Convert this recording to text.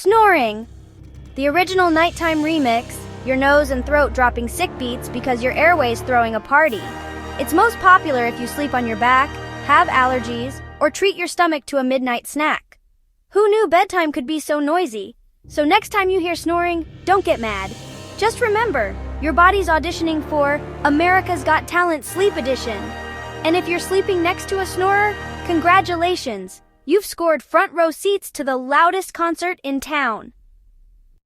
Snoring. The original nighttime remix, your nose and throat dropping sick beats because your airway's throwing a party. It's most popular if you sleep on your back, have allergies, or treat your stomach to a midnight snack. Who knew bedtime could be so noisy? So next time you hear snoring, don't get mad. Just remember, your body's auditioning for America's Got Talent Sleep Edition. And if you're sleeping next to a snorer, congratulations! You've scored front row seats to the loudest concert in town.